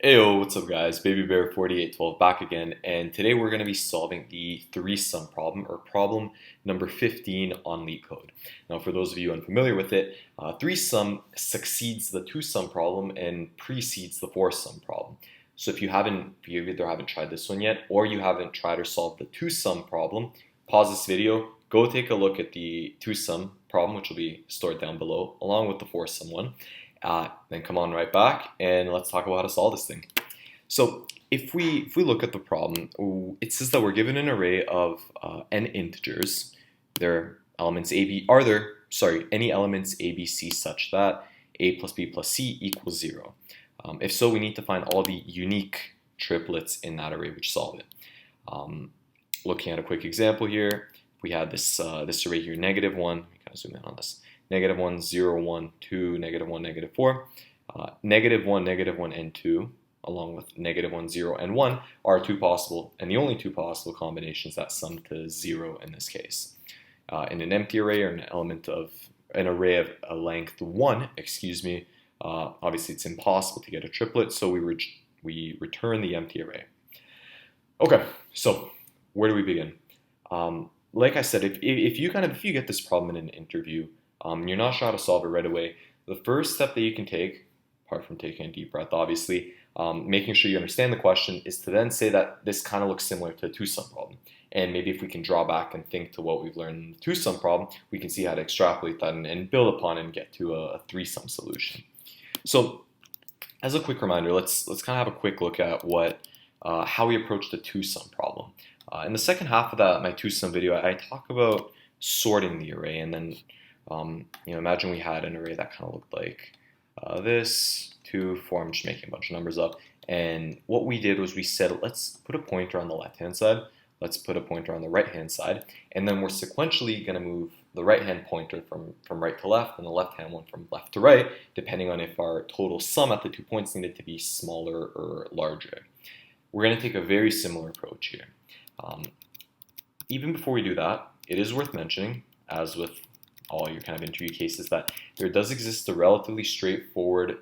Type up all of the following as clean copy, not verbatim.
Heyo, what's up guys? Baby Bear 4812 back again, and today we're going to be solving the three-sum problem, or problem number 15 on Leetcode. Now for those of you unfamiliar with it, three-sum succeeds the two-sum problem and precedes the four-sum problem. So if you either haven't tried this one yet, or you haven't tried or solved the two-sum problem, pause this video, go take a look at the two-sum problem, which will be stored down below, along with the four-sum one. Then come on right back and let's talk about how to solve this thing. So if we look at the problem, it says that we're given an array of n integers. There are elements any elements a, b, c such that a plus b plus c equals 0. If so, we need to find all the unique triplets in that array which solve it. Looking at a quick example here, we had this array here, -1. Let me kind of zoom in on this. -1, 0, 1, 2, -1, -4, -1, -1, and 2, along with -1, 0, and 1 are the only two possible combinations that sum to 0 in this case. In an empty array or an array of a length 1, obviously it's impossible to get a triplet, so we return the empty array. Okay, so where do we begin? Like I said, if you get this problem in an interview, you're not sure how to solve it right away, the first step that you can take, apart from taking a deep breath obviously, making sure you understand the question, is to then say that this kind of looks similar to a two-sum problem. And maybe if we can draw back and think to what we've learned in the two-sum problem, we can see how to extrapolate that and build upon and get to a three-sum solution. So as a quick reminder, let's kind of have a quick look at how we approach the two-sum problem. In the second half of my two-sum video, I talk about sorting the array, and then imagine we had an array that kind of looked like this, 2, 4, I'm just making a bunch of numbers up, and what we did was we said, let's put a pointer on the left-hand side, let's put a pointer on the right-hand side, and then we're sequentially going to move the right-hand pointer from right to left and the left-hand one from left to right, depending on if our total sum at the 2 points needed to be smaller or larger. We're going to take a very similar approach here. Even before we do that, it is worth mentioning, as with all your kind of interview cases, that there does exist a relatively straightforward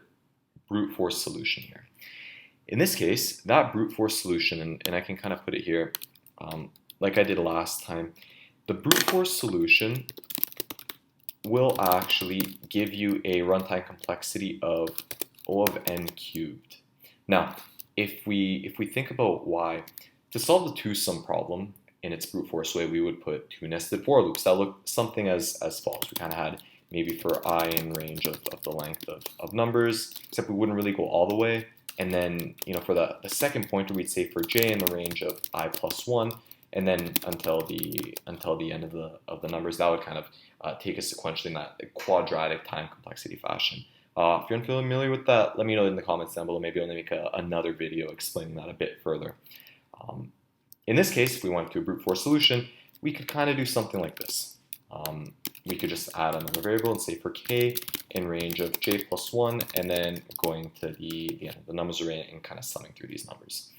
brute force solution here. In this case, that brute force solution, and I can kind of put it here like I did last time, the brute force solution will actually give you a runtime complexity of O of n cubed. Now, if we think about why, to solve the two-sum problem in its brute force way, we would put two nested for loops that look something as follows. We kind of had maybe for I in range of the length of numbers, except we wouldn't really go all the way. And then for the second pointer, we'd say for j in the range of I plus 1, and then until the end of the numbers, that would kind of take us sequentially in that quadratic time complexity fashion. If you're unfamiliar with that, let me know in the comments down below. Maybe I'll make another video explaining that a bit further. In this case, if we went to a brute force solution, we could kind of do something like this. We could just add another variable and say for k in range of j plus 1, and then going to the end of the numbers array and kind of summing through these numbers.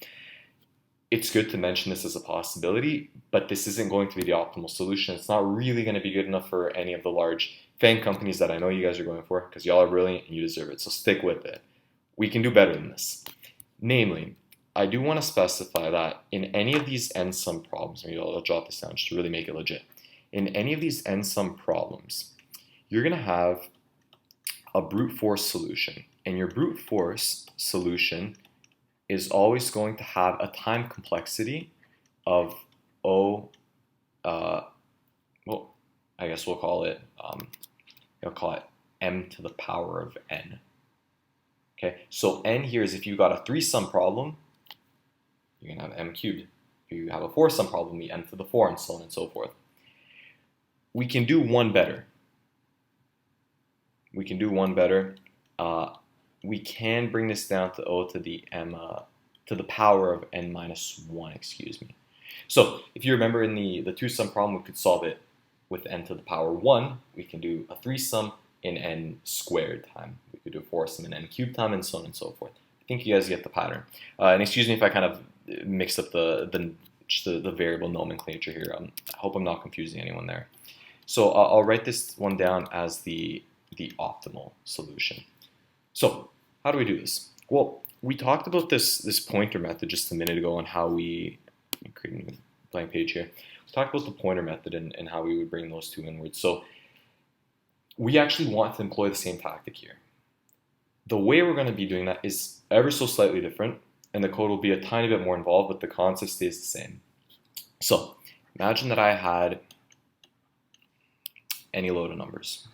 It's good to mention this as a possibility, but this isn't going to be the optimal solution. It's not really going to be good enough for any of the large FANG companies that I know you guys are going for, because y'all are brilliant and you deserve it, so stick with it. We can do better than this. Namely, I do want to specify that in any of these n-sum problems, maybe I'll jot this down just to really make it legit. In any of these n-sum problems, you're going to have a brute force solution, and your brute force solution is always going to have a time complexity of O, well, I guess we'll call it m to the power of n. Okay, so n here is if you got a three-sum problem, you're going to have m cubed. If you have a four-sum problem, the m to the 4, and so on and so forth. We can do one better. We can bring this down to O to the m to the power of n minus 1, So if you remember in the two-sum problem, we could solve it with n to the power 1. We can do a three-sum in n squared time. We could do a four-sum in n cubed time, and so on and so forth. I think you guys get the pattern. And excuse me if I kind of mix up the variable nomenclature here. I hope I'm not confusing anyone there. So I'll write this one down as the optimal solution. So how do we do this? Well, we talked about this pointer method just a minute ago and how we create a new blank page here. We talked about the pointer method and how we would bring those two inwards. So we actually want to employ the same tactic here. The way we're going to be doing that is ever so slightly different, and the code will be a tiny bit more involved, but the concept stays the same. So imagine that I had any load of numbers.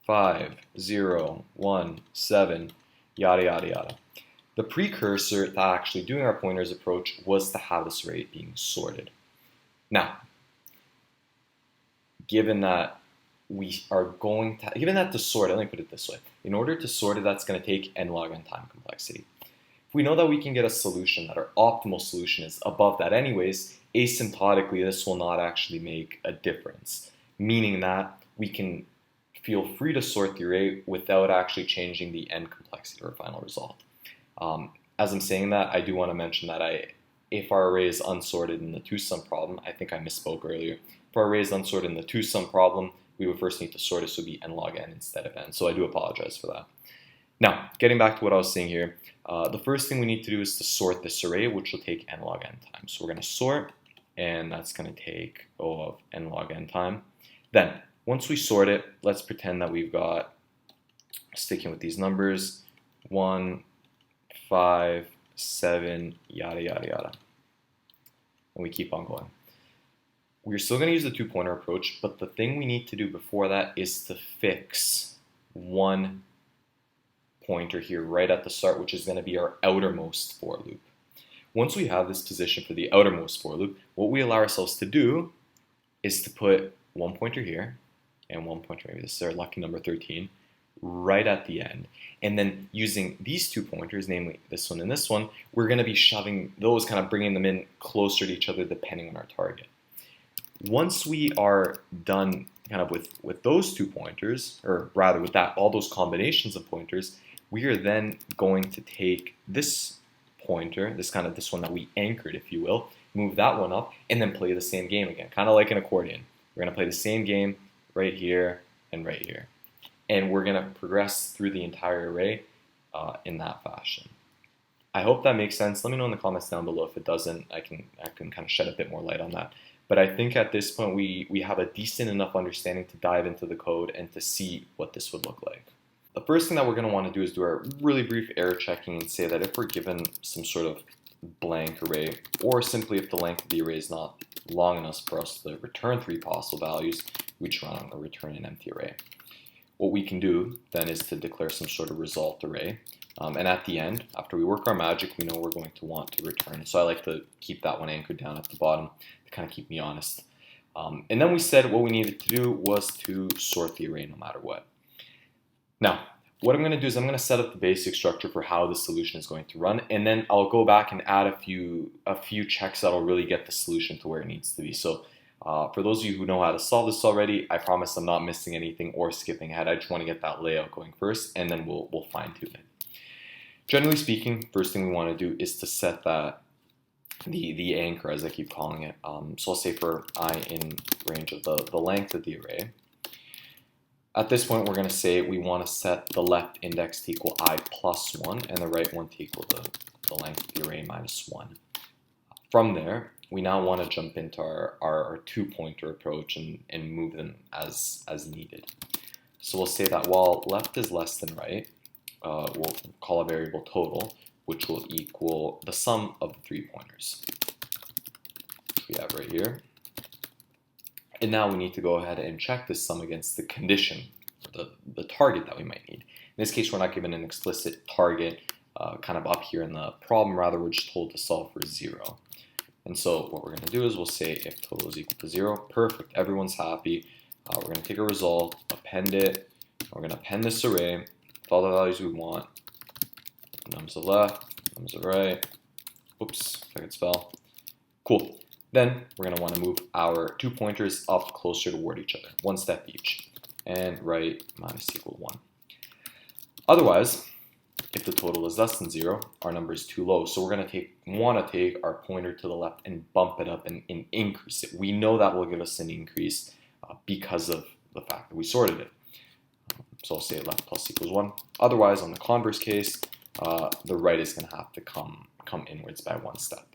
5, 0, 1, 7, yada, yada, yada. The precursor to actually doing our pointers approach was to have this array being sorted. Now, given that to sort it, let me put it this way. In order to sort it, that's going to take n log n time complexity. If we know that we can get a solution that our optimal solution is above that anyways, asymptotically this will not actually make a difference, meaning that we can feel free to sort the array without actually changing the end complexity or final result. As I'm saying that, I do want to mention that if our array is unsorted in the two-sum problem, I think I misspoke earlier. If our array is unsorted in the two-sum problem, we would first need to sort it, so it would be n log n instead of n. So I do apologize for that. Now, getting back to what I was saying here, the first thing we need to do is to sort this array, which will take n log n time. So we're going to sort, and that's going to take O of n log n time. Then, once we sort it, let's pretend that we've got, sticking with these numbers, 1, 5, 7, yada, yada, yada. And we keep on going. We're still going to use the two-pointer approach, but the thing we need to do before that is to fix one pointer here right at the start, which is going to be our outermost for loop. Once we have this position for the outermost for loop, what we allow ourselves to do is to put one pointer here, and one pointer, maybe this is our lucky number 13, right at the end. And then using these two pointers, namely this one and this one, we're going to be shoving those, kind of bringing them in closer to each other depending on our target. Once we are done kind of with those two pointers, or rather with all those combinations of pointers, we are then going to take this pointer, this one that we anchored, if you will, move that one up, and then play the same game again, kind of like an accordion. We're going to play the same game right here and right here. And we're going to progress through the entire array in that fashion. I hope that makes sense. Let me know in the comments down below. If it doesn't, I can kind of shed a bit more light on that. But I think at this point we have a decent enough understanding to dive into the code and to see what this would look like. The first thing that we're going to want to do is do our really brief error checking and say that if we're given some sort of blank array, or simply if the length of the array is not long enough for us to return 3 possible values, we just run or return an empty array. What we can do then is to declare some sort of result array. And at the end, after we work our magic, we know we're going to want to return. So I like to keep that one anchored down at the bottom to kind of keep me honest. And then we said what we needed to do was to sort the array no matter what. Now, what I'm going to do is I'm going to set up the basic structure for how the solution is going to run, and then I'll go back and add a few checks that'll really get the solution to where it needs to be. So for those of you who know how to solve this already, I promise I'm not missing anything or skipping ahead. I just want to get that layout going first, and then we'll fine tune it. Generally speaking, first thing we want to do is to set the anchor, as I keep calling it. So I'll say for I in range of the length of the array. At this point, we're going to say we want to set the left index to equal I plus 1 and the right one to equal the length of the array minus 1. From there, we now want to jump into our two-pointer approach and move them as needed. So we'll say that while left is less than right, we'll call a variable total, which will equal the sum of the 3 pointers. We have right here. And now we need to go ahead and check this sum against the condition, the target that we might need. In this case, we're not given an explicit target kind of up here in the problem. Rather, we're just told to solve for 0. And so what we're going to do is we'll say if total is equal to 0, perfect, everyone's happy. We're going to take a result, append it. We're going to append this array with all the values we want. Nums to the left, nums to the right. Oops, if I could spell. Cool. Then we're going to want to move our 2 pointers up closer toward each other, 1 step each, and right minus equal 1. Otherwise, if the total is less than 0, our number is too low. So we're going to want to take our pointer to the left and bump it up and increase it. We know that will give us an increase because of the fact that we sorted it. So I'll say left plus equals 1. Otherwise, on the converse case, the right is going to have to come inwards by one step.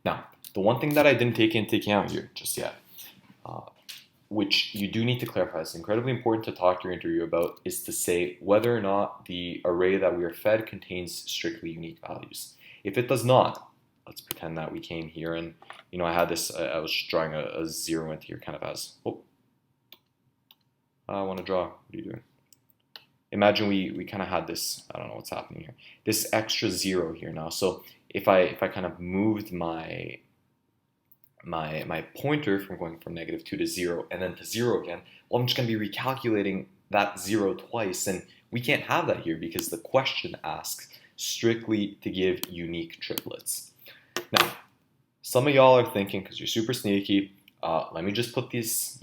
Now, the one thing that I didn't take into account here just yet, which you do need to clarify, is incredibly important to talk to your interviewer about, is to say whether or not the array that we are fed contains strictly unique values. If it does not, let's pretend that we came here and, I had this, I was drawing a 0 into here kind of as, I want to draw, what are you doing? Imagine we kind of had this, I don't know what's happening here, this extra 0 here now. So if I kind of moved my pointer from going from -2 to 0 and then to 0 again, well, I'm just going to be recalculating that 0 twice, and we can't have that here because the question asks strictly to give unique triplets. Now, some of y'all are thinking, because you're super sneaky, let me just put these,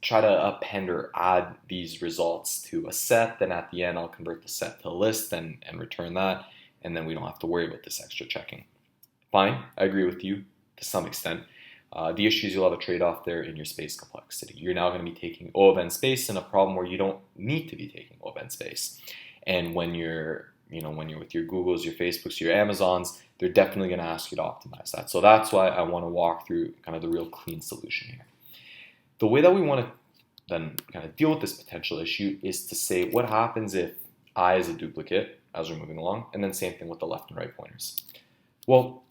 try to append or add these results to a set, then at the end I'll convert the set to a list and return that, and then we don't have to worry about this extra checking. Fine, I agree with you to some extent. The issue is you'll have a trade-off there in your space complexity. You're now going to be taking O of n space in a problem where you don't need to be taking O of n space. And when you're with your Googles, your Facebooks, your Amazons, they're definitely going to ask you to optimize that. So that's why I want to walk through kind of the real clean solution here. The way that we want to then kind of deal with this potential issue is to say what happens if I is a duplicate as we're moving along, and then same thing with the left and right pointers. Well,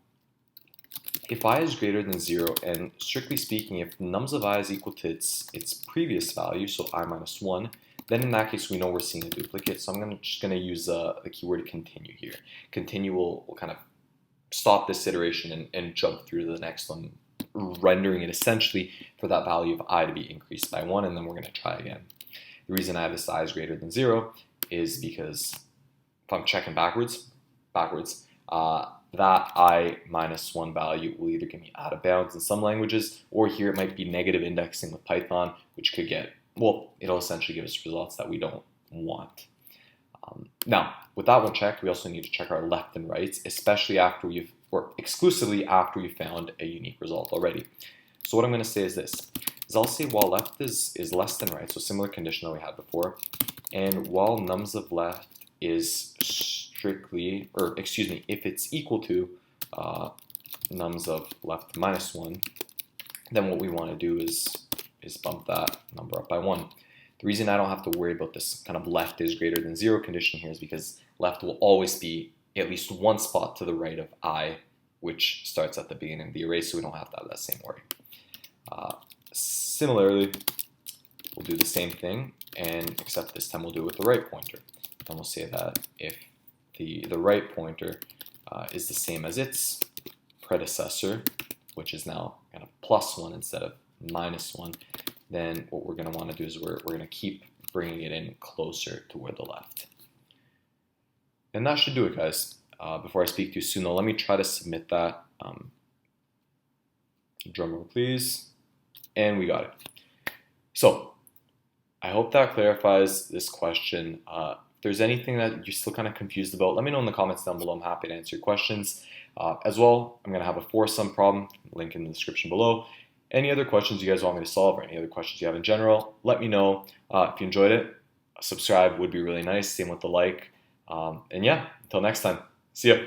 if I is greater than 0, and strictly speaking, if nums of I is equal to its previous value, so I minus 1, then in that case we know we're seeing a duplicate. So I'm just going to use the keyword continue here. Continue will kind of stop this iteration and jump through to the next one, rendering it essentially for that value of I to be increased by 1, and then we're going to try again. The reason I have this I is greater than 0 is because if I'm checking backwards, that I minus 1 value will either get me out of bounds in some languages, or here it might be negative indexing with Python, which could get, well, it'll essentially give us results that we don't want. Now, with that one checked, we also need to check our left and rights, especially or exclusively after we found a unique result already. So what I'm going to say is this, I'll say while left is less than right, so similar condition that we had before, and while nums of left is strictly, or excuse me, if it's equal to nums of left minus 1, then what we want to do is bump that number up by 1. The reason I don't have to worry about this kind of left is greater than 0 condition here is because left will always be at least one spot to the right of I, which starts at the beginning of the array, so we don't have to have that same worry. Similarly, we'll do the same thing, and except this time we'll do it with the right pointer. And we'll say that if the right pointer is the same as its predecessor, which is now kind of +1 instead of -1, then what we're going to want to do is we're going to keep bringing it in closer toward the left. And that should do it, guys. Before I speak too soon, though, let me try to submit that. Drum roll, please. And we got it. So I hope that clarifies this question. If there's anything that you're still kind of confused about, let me know in the comments down below. I'm happy to answer your questions. As well, I'm going to have a 4-sum problem, link in the description below. Any other questions you guys want me to solve, or any other questions you have in general, let me know. If you enjoyed it, subscribe would be really nice. Same with the like. And yeah, until next time. See ya.